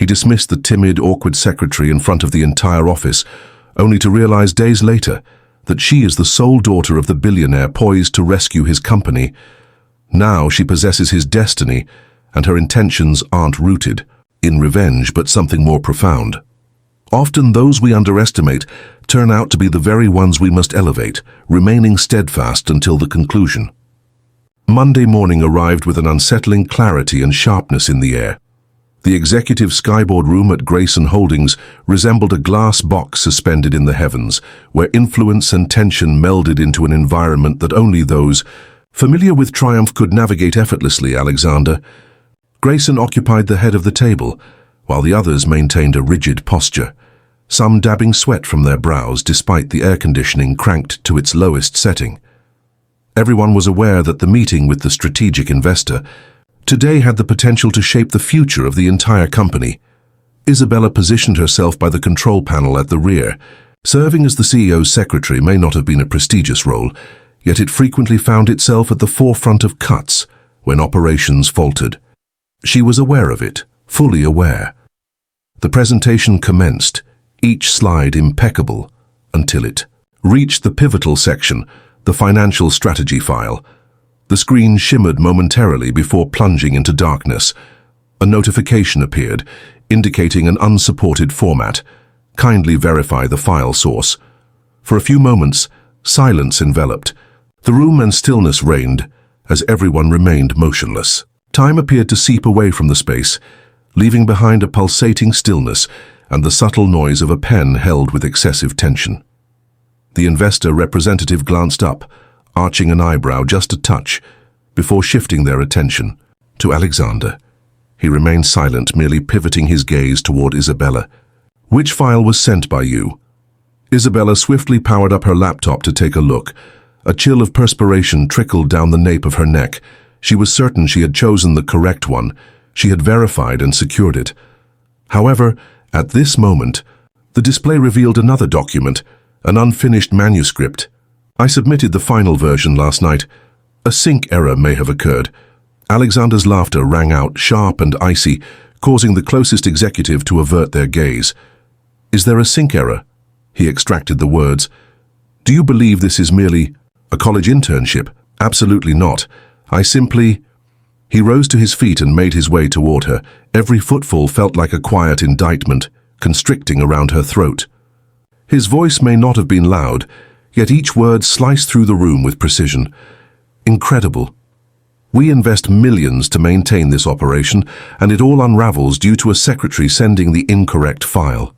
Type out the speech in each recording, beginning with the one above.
dismissed the timid, awkward secretary in front of the entire office, only to realize days later that she is the sole daughter of the billionaire poised to rescue his company. Now she possesses his destiny, and her intentions aren't rooted in revenge but something more profound. Often those we underestimate turn out to be the very ones we must elevate, remaining steadfast until the conclusion. Monday morning arrived with an unsettling clarity and sharpness in the air. The executive skyboard room at Grayson Holdings resembled a glass box suspended in the heavens, where influence and tension melded into an environment that only those familiar with triumph could navigate effortlessly. Alexander. Grayson occupied the head of the table, while the others maintained a rigid posture, some dabbing sweat from their brows despite the air conditioning cranked to its lowest setting. Everyone was aware that the meeting with the strategic investor today had the potential to shape the future of the entire company. Isabella positioned herself by the control panel at the rear. Serving as the CEO's secretary may not have been a prestigious role, yet it frequently found itself at the forefront of cuts when operations faltered. She was aware of it, fully aware. The presentation commenced, each slide impeccable, until it reached the pivotal section, the financial strategy file. The screen shimmered momentarily before plunging into darkness. A notification appeared, indicating an unsupported format. Kindly verify the file source. For a few moments, silence enveloped. The room and stillness reigned, as everyone remained motionless. Time appeared to seep away from the space, leaving behind a pulsating stillness and the subtle noise of a pen held with excessive tension. The investor representative glanced up, arching an eyebrow just a touch, before shifting their attention to Alexander. He remained silent, merely pivoting his gaze toward Isabella. "Which file was sent by you?" Isabella swiftly powered up her laptop to take a look. A chill of perspiration trickled down the nape of her neck. She was certain she had chosen the correct one. She had verified and secured it. However, at this moment, the display revealed another document, an unfinished manuscript. "I submitted the final version last night. A sync error may have occurred." Alexander's laughter rang out, sharp and icy, causing the closest executive to avert their gaze. "Is there a sync error?" He extracted the words. "Do you believe this is merely a college internship?" "Absolutely not. I simply—" He rose to his feet and made his way toward her. Every footfall felt like a quiet indictment, constricting around her throat. His voice may not have been loud, yet each word sliced through the room with precision. "Incredible. We invest millions to maintain this operation, and it all unravels due to a secretary sending the incorrect file."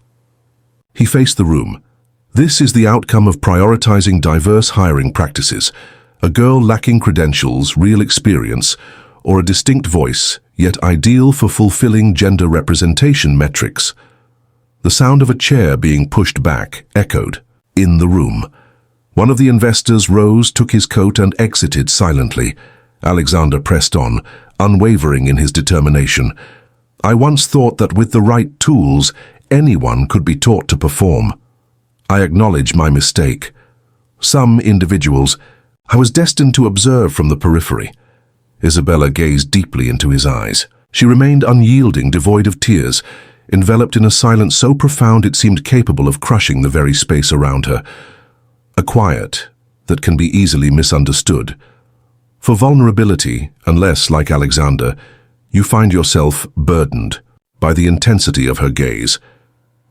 He faced the room. "This is the outcome of prioritizing diverse hiring practices. A girl lacking credentials, real experience, or a distinct voice, yet ideal for fulfilling gender representation metrics." The sound of a chair being pushed back echoed in the room. One of the investors rose, took his coat, and exited silently. Alexander pressed on, unwavering in his determination. "I once thought that with the right tools, anyone could be taught to perform. I acknowledge my mistake. Some individuals I was destined to observe from the periphery." Isabella gazed deeply into his eyes. She remained unyielding, devoid of tears, enveloped in a silence so profound it seemed capable of crushing the very space around her. A quiet that can be easily misunderstood. For vulnerability, unless, like Alexander, you find yourself burdened by the intensity of her gaze.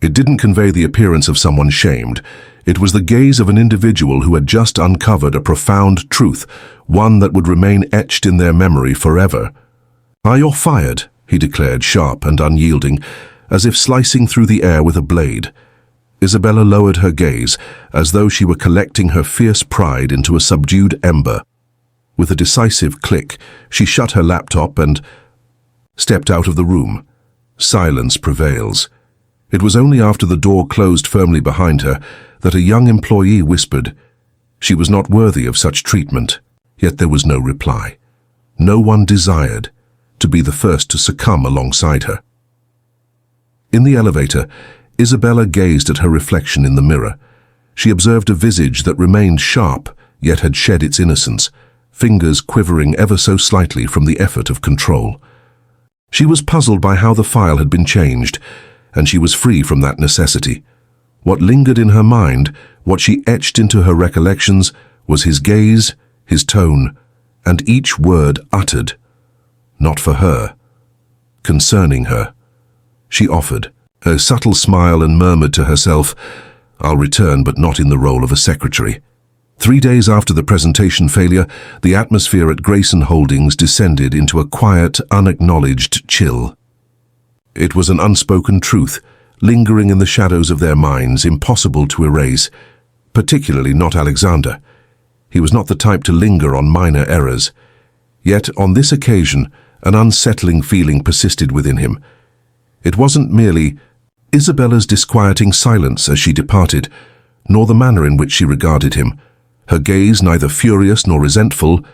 It didn't convey the appearance of someone shamed. It was the gaze of an individual who had just uncovered a profound truth, one that would remain etched in their memory forever. "You're fired," he declared, sharp and unyielding, as if slicing through the air with a blade. Isabella lowered her gaze, as though she were collecting her fierce pride into a subdued ember. With a decisive click, she shut her laptop and stepped out of the room. Silence prevails. It was only after the door closed firmly behind her that a young employee whispered. She was not worthy of such treatment, yet there was no reply. No one desired to be the first to succumb alongside her. In the elevator, Isabella gazed at her reflection in the mirror. She observed a visage that remained sharp, yet had shed its innocence, fingers quivering ever so slightly from the effort of control. She was puzzled by how the file had been changed, and she was free from that necessity. What lingered in her mind, what she etched into her recollections, was his gaze, his tone, and each word uttered. Not for her. Concerning her. She offered, a subtle smile, and murmured to herself, "I'll return, but not in the role of a secretary." 3 days after the presentation failure, the atmosphere at Grayson Holdings descended into a quiet, unacknowledged chill. It was an unspoken truth, lingering in the shadows of their minds, impossible to erase, particularly not Alexander. He was not the type to linger on minor errors. Yet, on this occasion, an unsettling feeling persisted within him. It wasn't merely Isabella's disquieting silence as she departed, nor the manner in which she regarded him, her gaze neither furious nor resentful,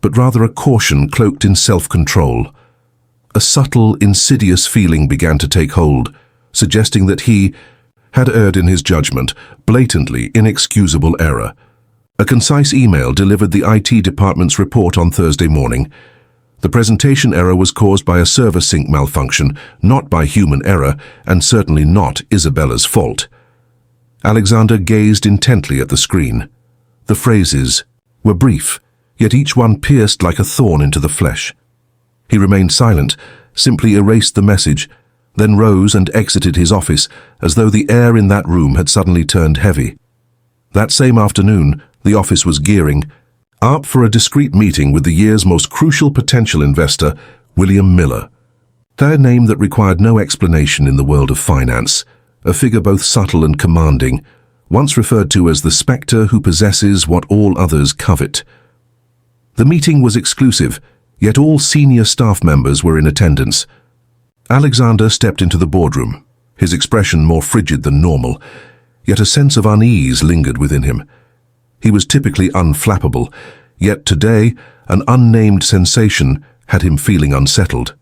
but rather a caution cloaked in self-control. A subtle, insidious feeling began to take hold, suggesting that he had erred in his judgment, blatantly inexcusable error. A concise email delivered the IT department's report on Thursday morning. The presentation error was caused by a server sync malfunction, not by human error, and certainly not Isabella's fault. Alexander gazed intently at the screen. The phrases were brief, yet each one pierced like a thorn into the flesh. He remained silent, simply erased the message, then rose and exited his office, as though the air in that room had suddenly turned heavy. That same afternoon, the office was gearing up for a discreet meeting with the year's most crucial potential investor, William Miller. A name that required no explanation in the world of finance, a figure both subtle and commanding, once referred to as the spectre who possesses what all others covet. The meeting was exclusive, yet all senior staff members were in attendance. Alexander stepped into the boardroom, his expression more frigid than normal, yet a sense of unease lingered within him. He was typically unflappable, yet today an unnamed sensation had him feeling unsettled.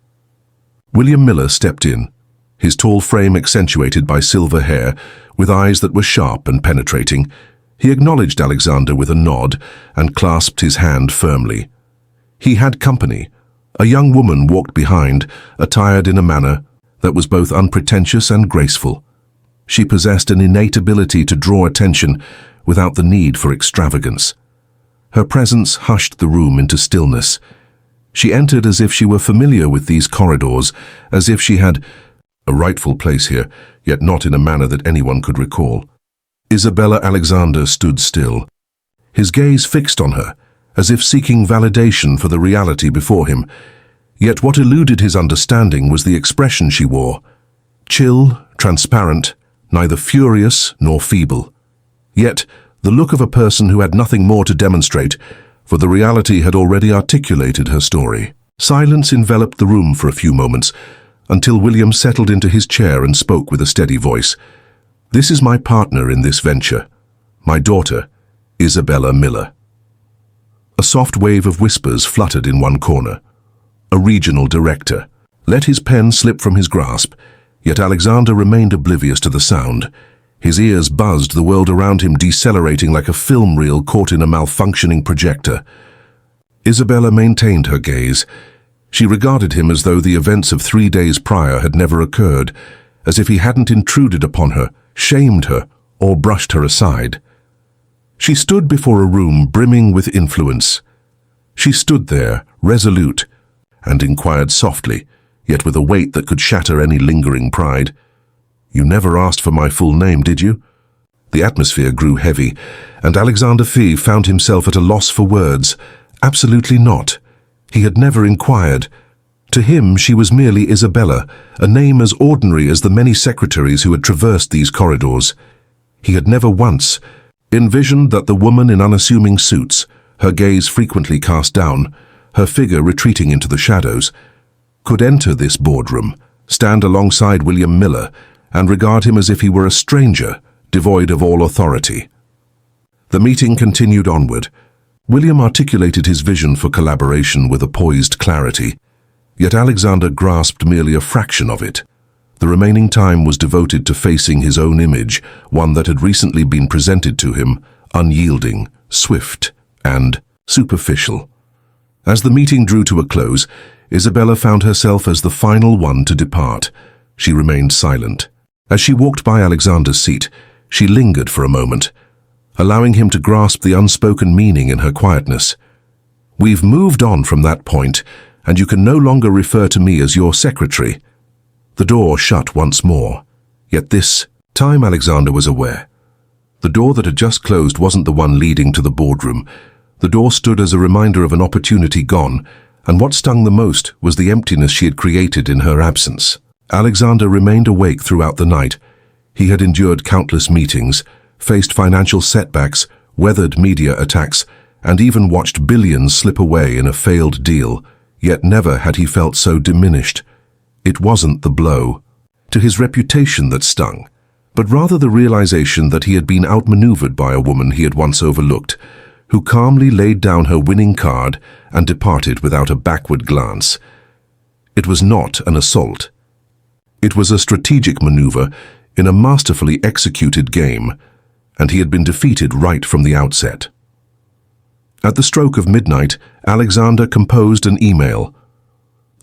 William Miller stepped in, his tall frame accentuated by silver hair, with eyes that were sharp and penetrating. He acknowledged Alexander with a nod and clasped his hand firmly. He had company. A young woman walked behind, attired in a manner that was both unpretentious and graceful. She possessed an innate ability to draw attention without the need for extravagance. Her presence hushed the room into stillness. She entered as if she were familiar with these corridors, as if she had a rightful place here, yet not in a manner that anyone could recall. Isabella Alexander stood still, his gaze fixed on her, as if seeking validation for the reality before him. Yet what eluded his understanding was the expression she wore. Chill, transparent, neither furious nor feeble. Yet, the look of a person who had nothing more to demonstrate, for the reality had already articulated her story. Silence enveloped the room for a few moments, until William settled into his chair and spoke with a steady voice. "This is my partner in this venture, my daughter, Isabella Miller." A soft wave of whispers fluttered in one corner. A regional director let his pen slip from his grasp, yet Alexander remained oblivious to the sound. His ears buzzed, the world around him decelerating like a film reel caught in a malfunctioning projector. Isabella maintained her gaze. She regarded him as though the events of 3 days prior had never occurred, as if he hadn't intruded upon her, shamed her, or brushed her aside. She stood before a room brimming with influence. She stood there, resolute, and inquired softly, yet with a weight that could shatter any lingering pride. "You never asked for my full name, did you?" The atmosphere grew heavy, and Alexander Fee found himself at a loss for words. Absolutely not. He had never inquired. To him, she was merely Isabella, a name as ordinary as the many secretaries who had traversed these corridors. He had never once envisioned that the woman in unassuming suits, her gaze frequently cast down, her figure retreating into the shadows, could enter this boardroom, stand alongside William Miller, and regard him as if he were a stranger, devoid of all authority. The meeting continued onward. William articulated his vision for collaboration with a poised clarity, yet Alexander grasped merely a fraction of it. The remaining time was devoted to facing his own image, one that had recently been presented to him, unyielding, swift, and superficial. As the meeting drew to a close, Isabella found herself as the final one to depart. She remained silent. As she walked by Alexander's seat, she lingered for a moment, allowing him to grasp the unspoken meaning in her quietness. "We've moved on from that point, and you can no longer refer to me as your secretary." The door shut once more, yet this time Alexander was aware. The door that had just closed wasn't the one leading to the boardroom. The door stood as a reminder of an opportunity gone, and what stung the most was the emptiness she had created in her absence. Alexander remained awake throughout the night. He had endured countless meetings, faced financial setbacks, weathered media attacks, and even watched billions slip away in a failed deal, yet never had he felt so diminished. It wasn't the blow to his reputation that stung, but rather the realization that he had been outmaneuvered by a woman he had once overlooked, who calmly laid down her winning card and departed without a backward glance. It was not an assault. It was a strategic maneuver in a masterfully executed game, and he had been defeated right from the outset. At the stroke of midnight, Alexander composed an email.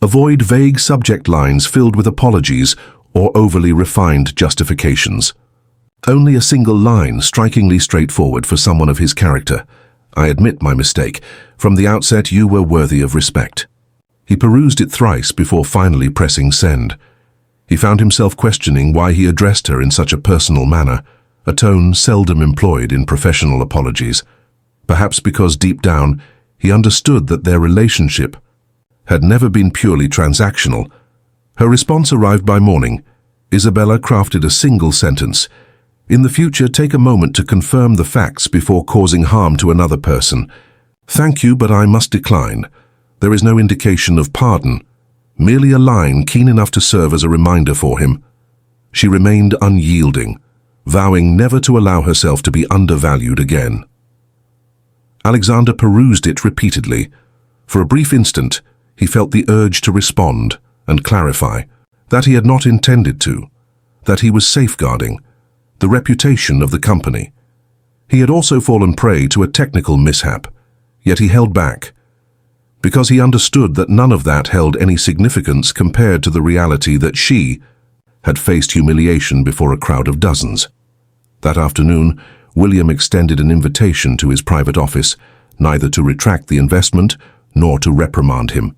Avoid vague subject lines filled with apologies or overly refined justifications. Only a single line, strikingly straightforward for someone of his character. "I admit my mistake. From the outset, you were worthy of respect." He perused it thrice before finally pressing send. He found himself questioning why he addressed her in such a personal manner, a tone seldom employed in professional apologies. Perhaps because deep down, he understood that their relationship had never been purely transactional. Her response arrived by morning. Isabella crafted a single sentence. "In the future, take a moment to confirm the facts before causing harm to another person. Thank you, but I must decline." There is no indication of pardon, merely a line keen enough to serve as a reminder for him. She remained unyielding, vowing never to allow herself to be undervalued again. Alexander perused it repeatedly. For a brief instant, he felt the urge to respond and clarify that he had not intended to, that he was safeguarding the reputation of the company. He had also fallen prey to a technical mishap, yet he held back, because he understood that none of that held any significance compared to the reality that she had faced humiliation before a crowd of dozens. That afternoon, William extended an invitation to his private office, neither to retract the investment nor to reprimand him.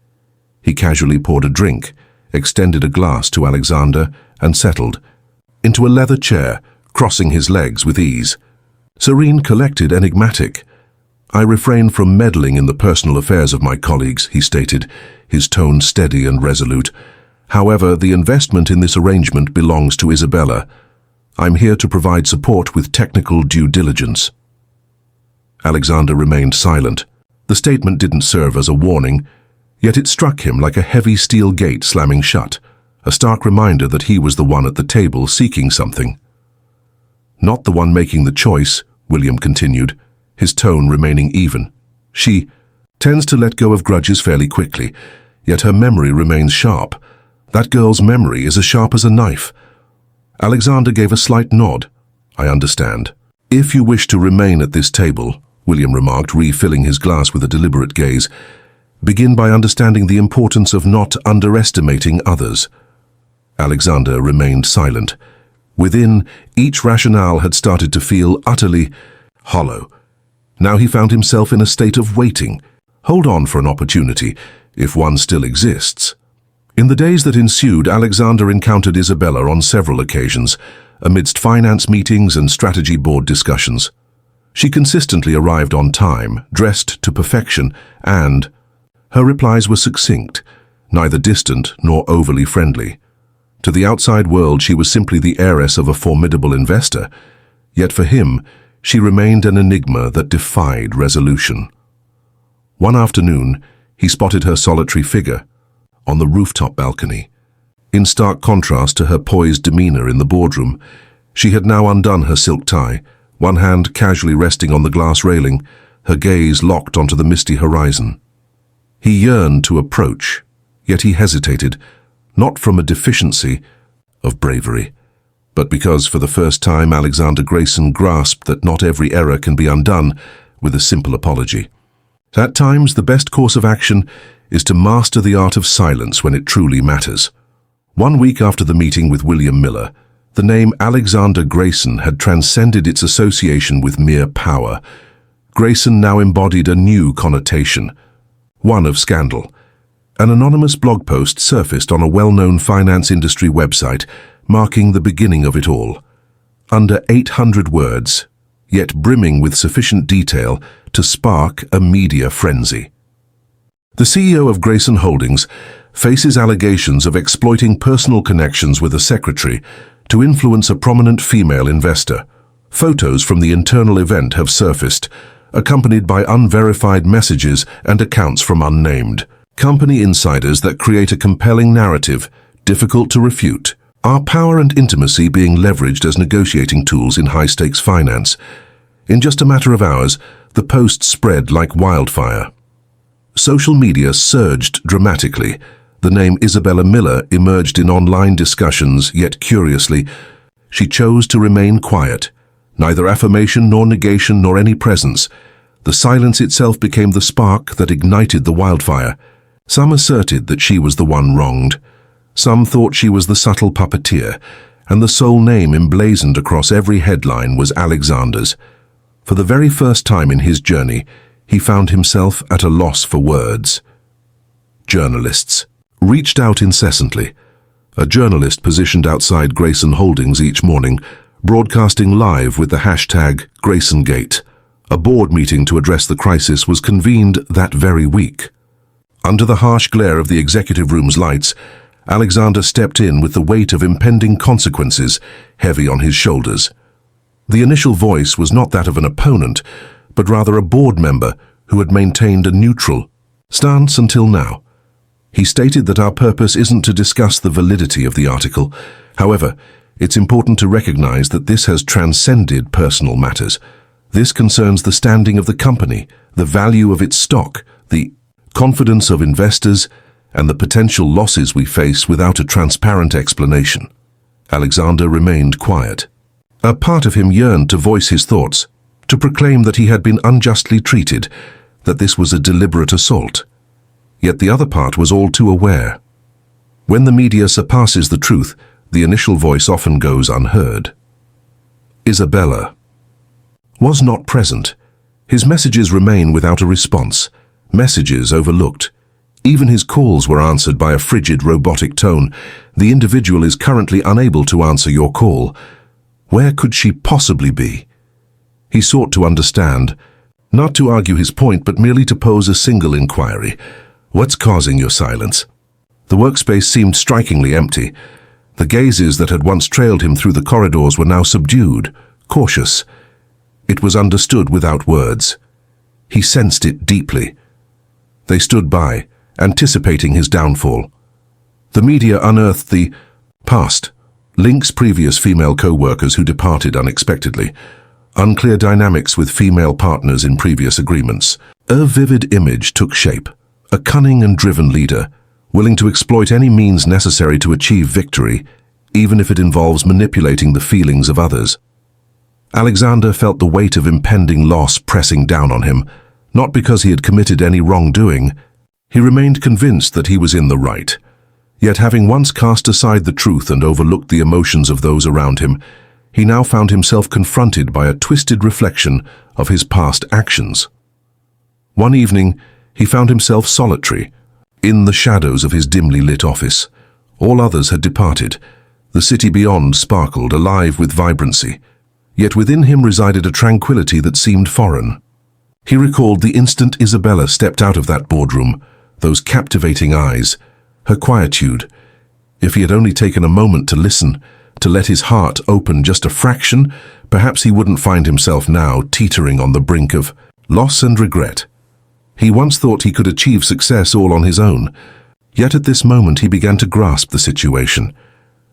He casually poured a drink, extended a glass to Alexander, and settled into a leather chair, crossing his legs with ease. Serene, collected, enigmatic. "I refrain from meddling in the personal affairs of my colleagues," he stated, his tone steady and resolute. "However, the investment in this arrangement belongs to Isabella. I'm here to provide support with technical due diligence." Alexander remained silent. The statement didn't serve as a warning, yet it struck him like a heavy steel gate slamming shut, a stark reminder that he was the one at the table seeking something. "Not the one making the choice," William continued, his tone remaining even. "She tends to let go of grudges fairly quickly, yet her memory remains sharp. That girl's memory is as sharp as a knife." Alexander gave a slight nod. "I understand. If you wish to remain at this table," William remarked, refilling his glass with a deliberate gaze, "begin by understanding the importance of not underestimating others." Alexander remained silent. Within, each rationale had started to feel utterly hollow. Now he found himself in a state of waiting. Hold on for an opportunity, if one still exists. In the days that ensued, Alexander encountered Isabella on several occasions, amidst finance meetings and strategy board discussions. She consistently arrived on time, dressed to perfection, and her replies were succinct, neither distant nor overly friendly. To the outside world, she was simply the heiress of a formidable investor, yet for him, she remained an enigma that defied resolution. One afternoon, he spotted her solitary figure on the rooftop balcony. In stark contrast to her poised demeanor in the boardroom, she had now undone her silk tie, one hand casually resting on the glass railing, her gaze locked onto the misty horizon. He yearned to approach, yet he hesitated, not from a deficiency of bravery, but because for the first time Alexander Grayson grasped that not every error can be undone with a simple apology. At times, the best course of action is to master the art of silence when it truly matters. 1 week after the meeting with William Miller, the name Alexander Grayson had transcended its association with mere power. Grayson now embodied a new connotation, one of scandal. An anonymous blog post surfaced on a well-known finance industry website, marking the beginning of it all. Under 800 words, yet brimming with sufficient detail to spark a media frenzy. The CEO of Grayson Holdings faces allegations of exploiting personal connections with a secretary to influence a prominent female investor. Photos from the internal event have surfaced, accompanied by unverified messages and accounts from unnamed company insiders that create a compelling narrative, difficult to refute. Are power and intimacy being leveraged as negotiating tools in high-stakes finance? In just a matter of hours, the post spread like wildfire. Social media surged dramatically. The name Isabella Miller emerged in online discussions, yet curiously, she chose to remain quiet. Neither affirmation nor negation nor any presence. The silence itself became the spark that ignited the wildfire. Some asserted that she was the one wronged. Some thought she was the subtle puppeteer, and the sole name emblazoned across every headline was Alexander's. For the very first time in his journey, he found himself at a loss for words. Journalists reached out incessantly. A journalist positioned outside Grayson Holdings each morning, broadcasting live with the hashtag GraysonGate. A board meeting to address the crisis was convened that very week. Under the harsh glare of the executive room's lights, Alexander stepped in with the weight of impending consequences heavy on his shoulders. The initial voice was not that of an opponent, but rather a board member who had maintained a neutral stance until now. He stated that our purpose isn't to discuss the validity of the article. However, it's important to recognize that this has transcended personal matters. This concerns the standing of the company, the value of its stock, the confidence of investors, and the potential losses we face without a transparent explanation. Alexander remained quiet. A part of him yearned to voice his thoughts, to proclaim that he had been unjustly treated, that this was a deliberate assault. Yet the other part was all too aware. When the media surpasses the truth, the initial voice often goes unheard. Isabella was not present. His messages remain without a response, messages overlooked. Even his calls were answered by a frigid, robotic tone. The individual is currently unable to answer your call. Where could she possibly be? He sought to understand, not to argue his point, but merely to pose a single inquiry. What's causing your silence? The workspace seemed strikingly empty. The gazes that had once trailed him through the corridors were now subdued, cautious. It was understood without words. He sensed it deeply. They stood by, anticipating his downfall. The media unearthed the past, Link's previous female co-workers who departed unexpectedly, unclear dynamics with female partners in previous agreements. A vivid image took shape, a cunning and driven leader, willing to exploit any means necessary to achieve victory, even if it involves manipulating the feelings of others. Alexander felt the weight of impending loss pressing down on him, not because he had committed any wrongdoing. He remained convinced that he was in the right. Yet having once cast aside the truth and overlooked the emotions of those around him, he now found himself confronted by a twisted reflection of his past actions. One evening, he found himself solitary, in the shadows of his dimly lit office. All others had departed. The city beyond sparkled, alive with vibrancy. Yet within him resided a tranquility that seemed foreign. He recalled the instant Isabella stepped out of that boardroom, those captivating eyes, her quietude. If he had only taken a moment to listen, to let his heart open just a fraction, perhaps he wouldn't find himself now teetering on the brink of loss and regret. He once thought he could achieve success all on his own, yet at this moment he began to grasp the situation.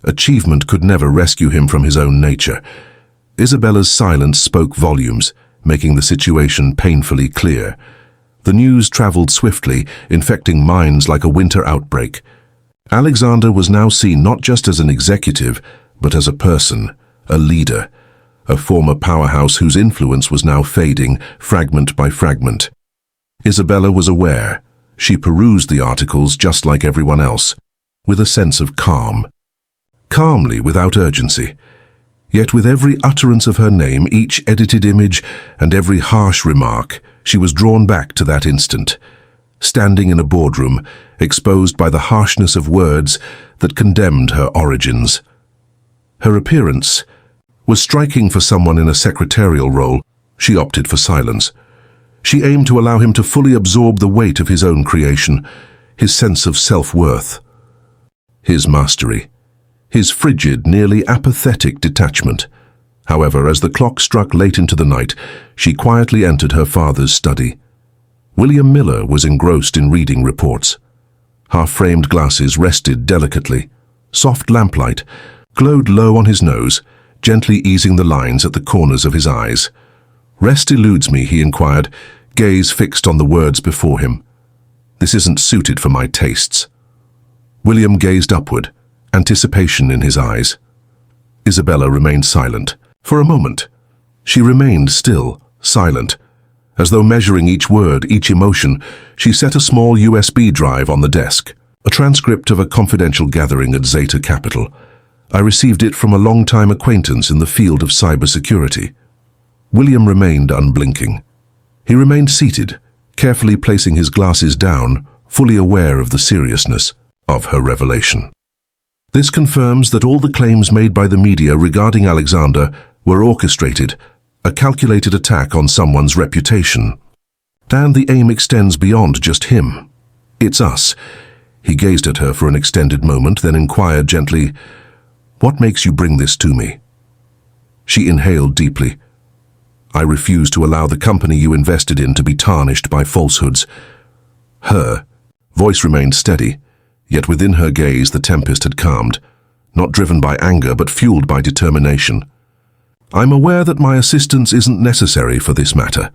Achievement could never rescue him from his own nature. Isabella's silence spoke volumes, making the situation painfully clear. The news traveled swiftly, infecting minds like a winter outbreak. Alexander was now seen not just as an executive, but as a person, a leader, a former powerhouse whose influence was now fading, fragment by fragment. Isabella was aware, She perused the articles just like everyone else, with a sense of calm. Calmly, without urgency. Yet with every utterance of her name, each edited image, and every harsh remark, she was drawn back to that instant, standing in a boardroom, exposed by the harshness of words that condemned her origins. Her appearance was striking for someone in a secretarial role. She opted for silence. She aimed to allow him to fully absorb the weight of his own creation, his sense of self-worth, his mastery, his frigid, nearly apathetic detachment. However, as the clock struck late into the night, she quietly entered her father's study. William Miller was engrossed in reading reports. Half-framed glasses rested delicately. Soft lamplight glowed low on his nose, gently easing the lines at the corners of his eyes. "Rest eludes me," he inquired, gaze fixed on the words before him. "This isn't suited for my tastes." William gazed upward, anticipation in his eyes. Isabella remained silent. For a moment, she remained still, silent. As though measuring each word, each emotion, she set a small USB drive on the desk, a transcript of a confidential gathering at Zeta Capital. I received it from a long-time acquaintance in the field of cybersecurity. William remained unblinking. He remained seated, carefully placing his glasses down, fully aware of the seriousness of her revelation. This confirms that all the claims made by the media regarding Alexander were orchestrated, a calculated attack on someone's reputation. And the aim extends beyond just him. "It's us." He gazed at her for an extended moment, then inquired gently, "What makes you bring this to me?" She inhaled deeply. "I refuse to allow the company you invested in to be tarnished by falsehoods." Her voice remained steady, yet within her gaze the tempest had calmed, not driven by anger but fueled by determination. "I'm aware that my assistance isn't necessary for this matter.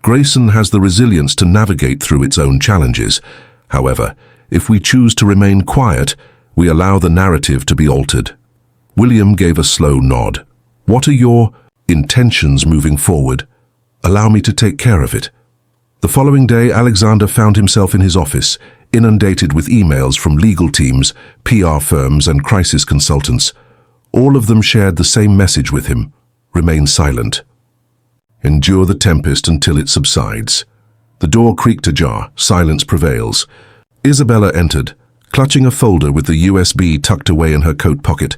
Grayson has the resilience to navigate through its own challenges. However, if we choose to remain quiet, we allow the narrative to be altered." William gave a slow nod. "What are your intentions moving forward? Allow me to take care of it." The following day, Alexander found himself in his office, inundated with emails from legal teams, PR firms, and crisis consultants. All of them shared the same message with him: remain silent. Endure the tempest until it subsides. The door creaked ajar. Silence prevails. Isabella entered, clutching a folder with the USB tucked away in her coat pocket.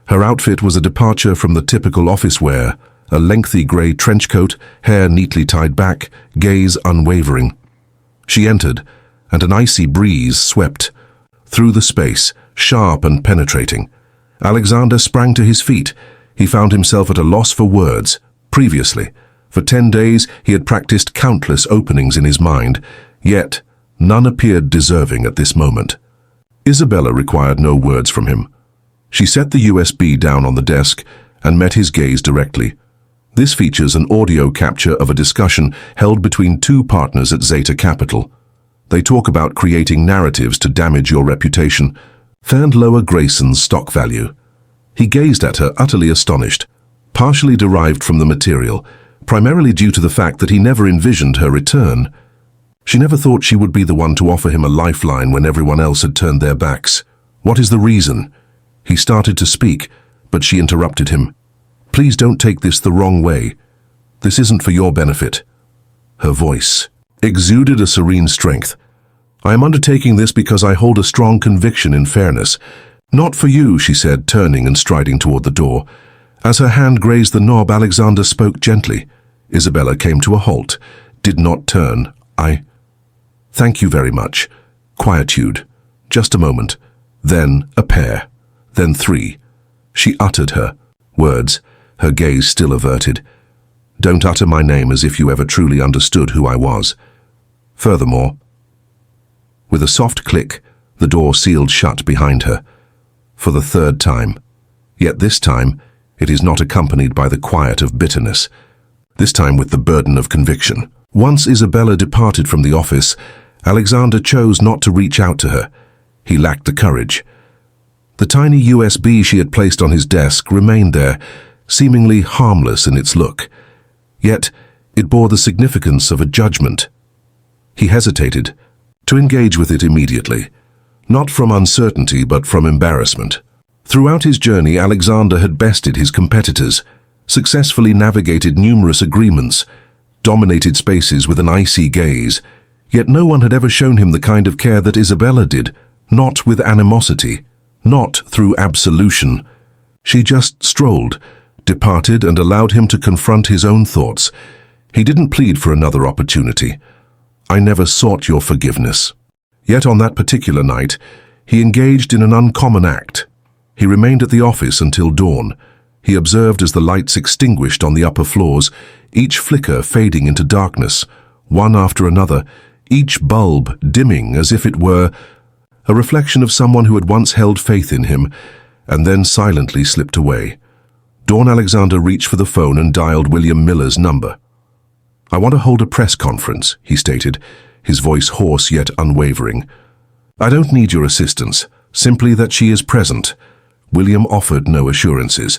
Her outfit was a departure from the typical office wear, a lengthy grey trench coat, hair neatly tied back, gaze unwavering. She entered, and an icy breeze swept through the space, sharp and penetrating. Alexander sprang to his feet. He found himself at a loss for words. Previously, for 10 days, he had practiced countless openings in his mind, yet none appeared deserving at this moment. Isabella required no words from him. She set the USB down on the desk and met his gaze directly. This features an audio capture of a discussion held between two partners at Zeta Capital. They talk about creating narratives to damage your reputation and lower Grayson's stock value. He gazed at her, utterly astonished, partially derived from the material, primarily due to the fact that he never envisioned her return. She never thought she would be the one to offer him a lifeline when everyone else had turned their backs. "What is the reason?" He started to speak, but she interrupted him. "Please don't take this the wrong way. This isn't for your benefit." Her voice exuded a serene strength. "I am undertaking this because I hold a strong conviction in fairness. Not for you," she said, turning and striding toward the door. As her hand grazed the knob, Alexander spoke gently. Isabella came to a halt, did not turn. Thank you very much." Quietude. Just a moment. Then a pair. Then 3. She uttered her words, her gaze still averted. "Don't utter my name as if you ever truly understood who I was. Furthermore..." With a soft click, the door sealed shut behind her. For the 3rd time. Yet this time, it is not accompanied by the quiet of bitterness. This time with the burden of conviction. Once Isabella departed from the office, Alexander chose not to reach out to her. He lacked the courage. The tiny USB she had placed on his desk remained there, seemingly harmless in its look. Yet, it bore the significance of a judgment. He hesitated, to engage with it immediately, not from uncertainty but from embarrassment. Throughout his journey, Alexander had bested his competitors, successfully navigated numerous agreements, dominated spaces with an icy gaze, yet no one had ever shown him the kind of care that Isabella did, not with animosity, not through absolution. She just strolled, departed, and allowed him to confront his own thoughts. He didn't plead for another opportunity. "I never sought your forgiveness." Yet on that particular night, he engaged in an uncommon act. He remained at the office until dawn. He observed as the lights extinguished on the upper floors, each flicker fading into darkness, one after another, each bulb dimming as if it were a reflection of someone who had once held faith in him, and then silently slipped away. Dawn Alexander reached for the phone and dialed William Miller's number. "I want to hold a press conference," he stated, his voice hoarse yet unwavering. "I don't need your assistance, simply that she is present." William offered no assurances.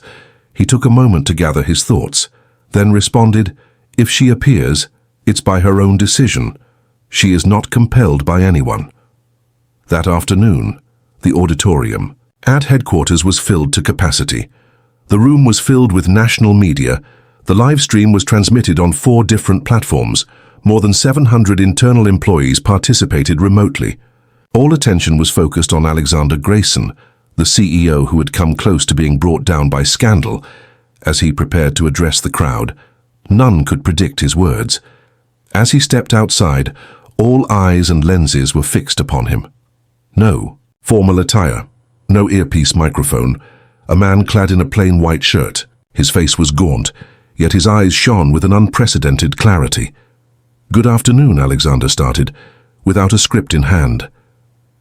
He took a moment to gather his thoughts, then responded, "If she appears, it's by her own decision. She is not compelled by anyone." That afternoon, the auditorium at headquarters was filled to capacity. The room was filled with national media. The live stream was transmitted on 4 different platforms. More than 700 internal employees participated remotely. All attention was focused on Alexander Grayson, the CEO who had come close to being brought down by scandal. As he prepared to address the crowd, none could predict his words. As he stepped outside, all eyes and lenses were fixed upon him. No formal attire, no earpiece microphone, a man clad in a plain white shirt. His face was gaunt, yet his eyes shone with an unprecedented clarity. "Good afternoon," Alexander started, without a script in hand.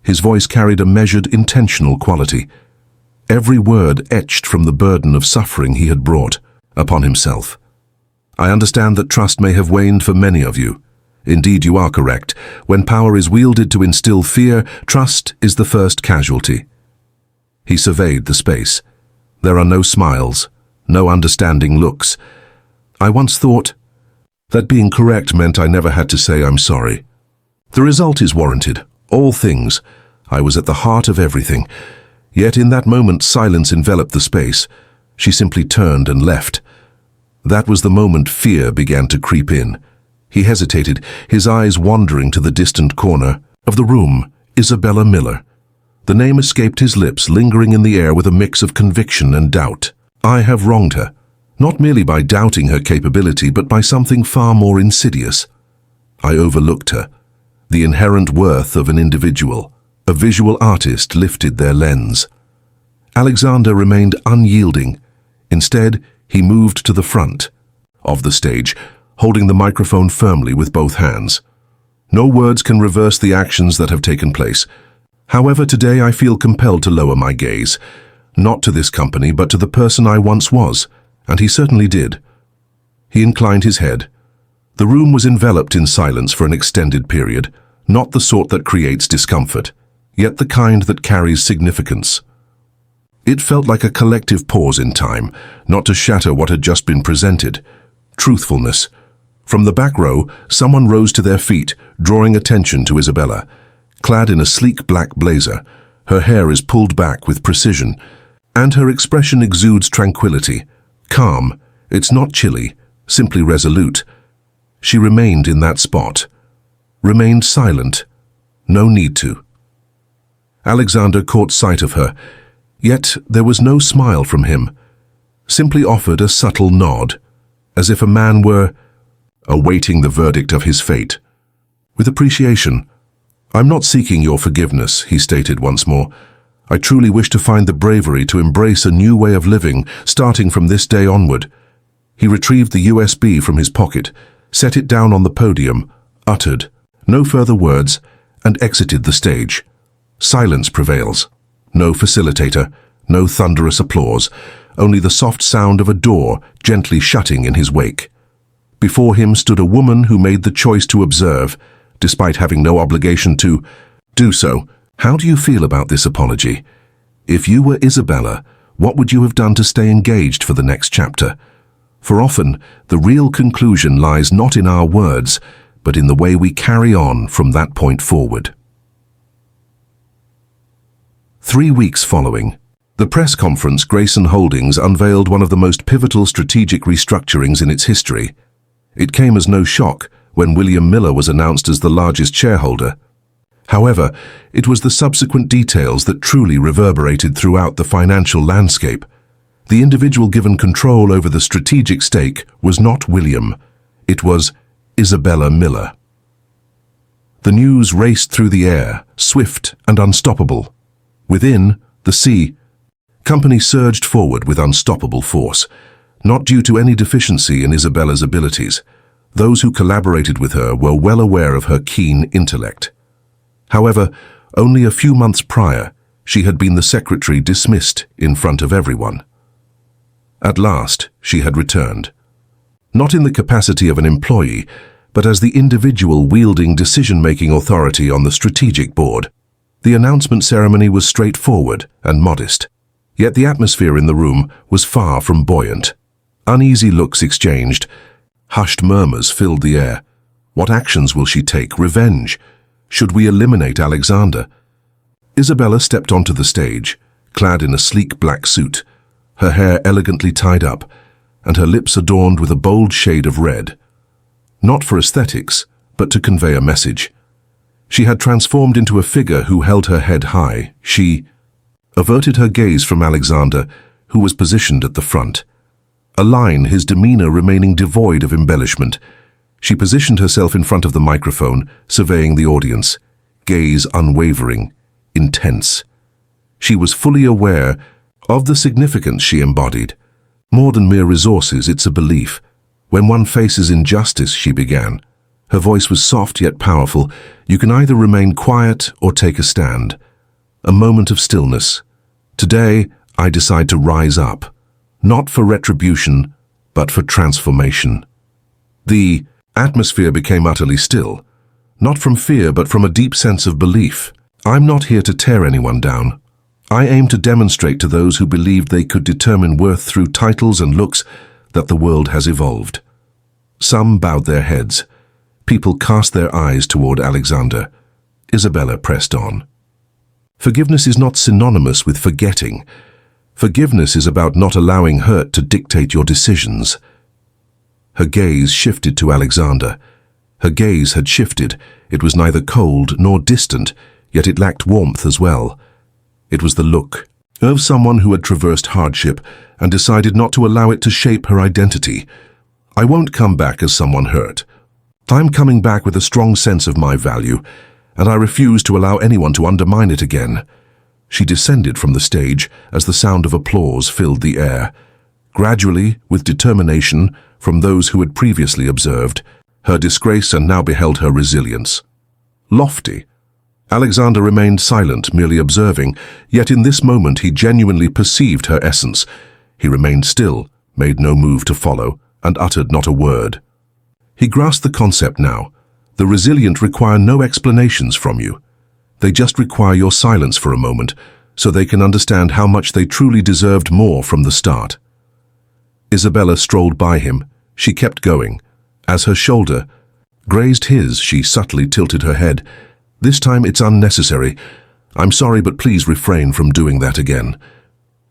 His voice carried a measured, intentional quality, every word etched from the burden of suffering he had brought upon himself. "I understand that trust may have waned for many of you. Indeed, you are correct. When power is wielded to instill fear, trust is the first casualty." He surveyed the space. There are no smiles, no understanding looks. "I once thought that being correct meant I never had to say I'm sorry. The result is warranted. All things. I was at the heart of everything. Yet in that moment silence enveloped the space. She simply turned and left. That was the moment fear began to creep in. He hesitated, his eyes wandering to the distant corner of the room, Isabella Miller. The name escaped his lips, lingering in the air with a mix of conviction and doubt. I have wronged her, not merely by doubting her capability, but by something far more insidious. I overlooked her. The inherent worth of an individual. A visual artist lifted their lens. Alexander remained unyielding. Instead, he moved to the front of the stage, holding the microphone firmly with both hands. No words can reverse the actions that have taken place. However, today I feel compelled to lower my gaze, not to this company, but to the person I once was, and he certainly did. He inclined his head. The room was enveloped in silence for an extended period, not the sort that creates discomfort, yet the kind that carries significance. It felt like a collective pause in time, not to shatter what had just been presented. Truthfulness. From the back row, someone rose to their feet, drawing attention to Isabella. Clad in a sleek black blazer, her hair is pulled back with precision, and her expression exudes tranquility. Calm. It's not chilly, simply resolute. She remained in that spot. Remained silent. No need to. Alexander caught sight of her, yet there was no smile from him. Simply offered a subtle nod, as if a man were awaiting the verdict of his fate. With appreciation. "I'm not seeking your forgiveness," he stated once more. "I truly wish to find the bravery to embrace a new way of living, starting from this day onward." He retrieved the USB from his pocket, set it down on the podium, uttered no further words, and exited the stage. Silence prevails. No facilitator, no thunderous applause, only the soft sound of a door gently shutting in his wake. Before him stood a woman who made the choice to observe, despite having no obligation to do so. How do you feel about this apology? If you were Isabella, what would you have done to stay engaged for the next chapter? For often, the real conclusion lies not in our words, but in the way we carry on from that point forward. 3 weeks following, the press conference Grayson Holdings unveiled one of the most pivotal strategic restructurings in its history. It came as no shock when William Miller was announced as the largest shareholder. However, it was the subsequent details that truly reverberated throughout the financial landscape. The individual given control over the strategic stake was not William. It was Isabella Miller. The news raced through the air, swift and unstoppable. Within, the company surged forward with unstoppable force, not due to any deficiency in Isabella's abilities. Those who collaborated with her were well aware of her keen intellect. However, only a few months prior, she had been the secretary dismissed in front of everyone. At last, she had returned. Not in the capacity of an employee, but as the individual wielding decision-making authority on the strategic board. The announcement ceremony was straightforward and modest, yet the atmosphere in the room was far from buoyant. Uneasy looks exchanged. Hushed murmurs filled the air. What actions will she take? Revenge? Should we eliminate Alexander? Isabella stepped onto the stage, clad in a sleek black suit, her hair elegantly tied up, and her lips adorned with a bold shade of red. Not for aesthetics, but to convey a message. She had transformed into a figure who held her head high. She averted her gaze from Alexander, who was positioned at the front. A line, his demeanor remaining devoid of embellishment. She positioned herself in front of the microphone, surveying the audience, gaze unwavering, intense. She was fully aware of the significance she embodied. More than mere resources, it's a belief. When one faces injustice, she began. Her voice was soft yet powerful. You can either remain quiet or take a stand. A moment of stillness. Today, I decide to rise up. Not for retribution, but for transformation. The atmosphere became utterly still. Not from fear, but from a deep sense of belief. I'm not here to tear anyone down. I aim to demonstrate to those who believed they could determine worth through titles and looks that the world has evolved. Some bowed their heads. People cast their eyes toward Alexander. Isabella pressed on. Forgiveness is not synonymous with forgetting. Forgiveness is about not allowing hurt to dictate your decisions. Her gaze shifted to Alexander. Her gaze had shifted. It was neither cold nor distant, yet it lacked warmth as well. It was the look of someone who had traversed hardship and decided not to allow it to shape her identity. I won't come back as someone hurt. I'm coming back with a strong sense of my value, and I refuse to allow anyone to undermine it again. She descended from the stage as the sound of applause filled the air. Gradually, with determination from those who had previously observed her disgrace and now beheld her resilience. Lofty. Alexander remained silent, merely observing, yet in this moment he genuinely perceived her essence. He remained still, made no move to follow, and uttered not a word. He grasped the concept now. The resilient require no explanations from you. They just require your silence for a moment, so they can understand how much they truly deserved more from the start. Isabella strolled by him. She kept going. As her shoulder grazed his, she subtly tilted her head. This time it's unnecessary. I'm sorry, but please refrain from doing that again.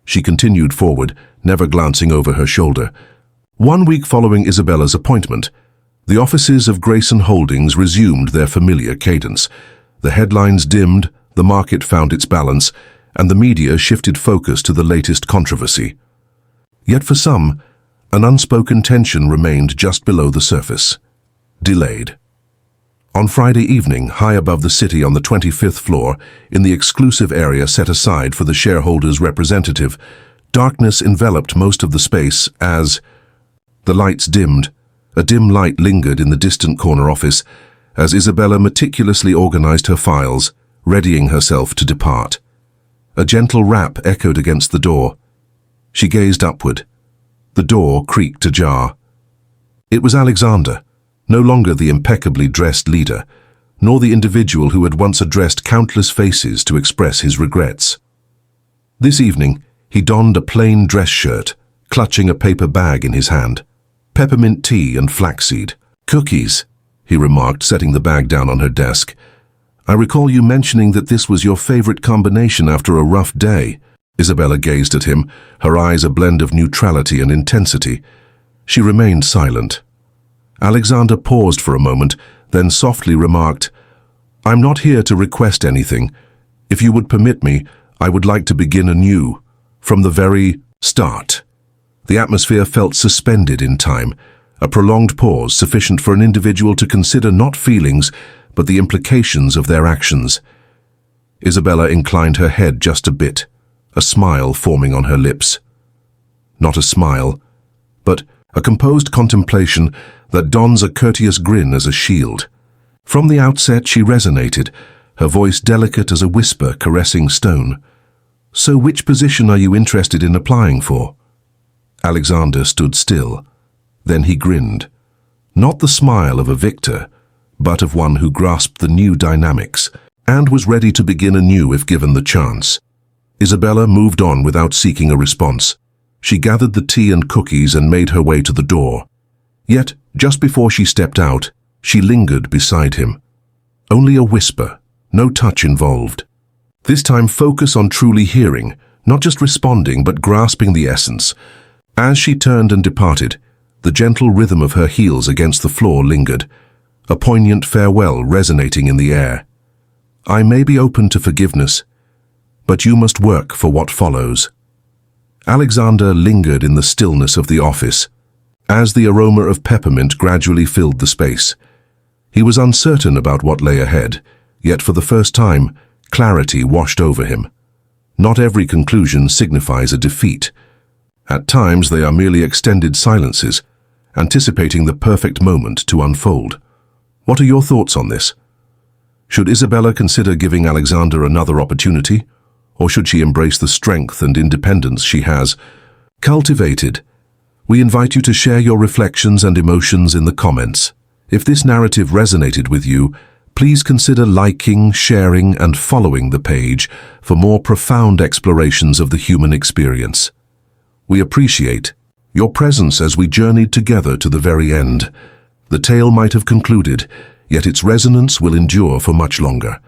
She continued forward, never glancing over her shoulder. 1 week following Isabella's appointment, the offices of Grayson Holdings resumed their familiar cadence. The headlines dimmed, the market found its balance, and the media shifted focus to the latest controversy. Yet for some, an unspoken tension remained just below the surface. Delayed. On Friday evening, high above the city on the 25th floor, in the exclusive area set aside for the shareholders' representative, darkness enveloped most of the space as the lights dimmed. A dim light lingered in the distant corner office as Isabella meticulously organized her files, readying herself to depart. A gentle rap echoed against the door. She gazed upward. The door creaked ajar. It was Alexander, no longer the impeccably dressed leader, nor the individual who had once addressed countless faces to express his regrets. This evening, he donned a plain dress shirt, clutching a paper bag in his hand. Peppermint tea and flaxseed. Cookies. he remarked, setting the bag down on her desk. "I recall you mentioning that this was your favorite combination after a rough day." Isabella gazed at him, her eyes a blend of neutrality and intensity. She remained silent. Alexander paused for a moment, then softly remarked, "I'm not here to request anything. If you would permit me, I would like to begin anew, from the very start." The atmosphere felt suspended in time, a prolonged pause sufficient for an individual to consider not feelings, but the implications of their actions. Isabella inclined her head just a bit, a smile forming on her lips. Not a smile, but a composed contemplation that dons a courteous grin as a shield. From the outset she resonated, her voice delicate as a whisper caressing stone. "So which position are you interested in applying for?" Alexander stood still. Then he grinned. Not the smile of a victor, but of one who grasped the new dynamics and was ready to begin anew if given the chance. Isabella moved on without seeking a response. She gathered the tea and cookies and made her way to the door. Yet, just before she stepped out, she lingered beside him. Only a whisper, no touch involved. This time focus on truly hearing, not just responding but grasping the essence. As she turned and departed, the gentle rhythm of her heels against the floor lingered, a poignant farewell resonating in the air. "I may be open to forgiveness, but you must work for what follows." Alexander lingered in the stillness of the office, as the aroma of peppermint gradually filled the space. He was uncertain about what lay ahead, yet for the first time, clarity washed over him. Not every conclusion signifies a defeat. At times they are merely extended silences, anticipating the perfect moment to unfold. What are your thoughts on this? Should Isabella consider giving Alexander another opportunity, or should she embrace the strength and independence she has cultivated? We invite you to share your reflections and emotions in the comments. If this narrative resonated with you, please consider liking, sharing, and following the page for more profound explorations of the human experience. We appreciate your presence as we journeyed together to the very end. The tale might have concluded, yet its resonance will endure for much longer.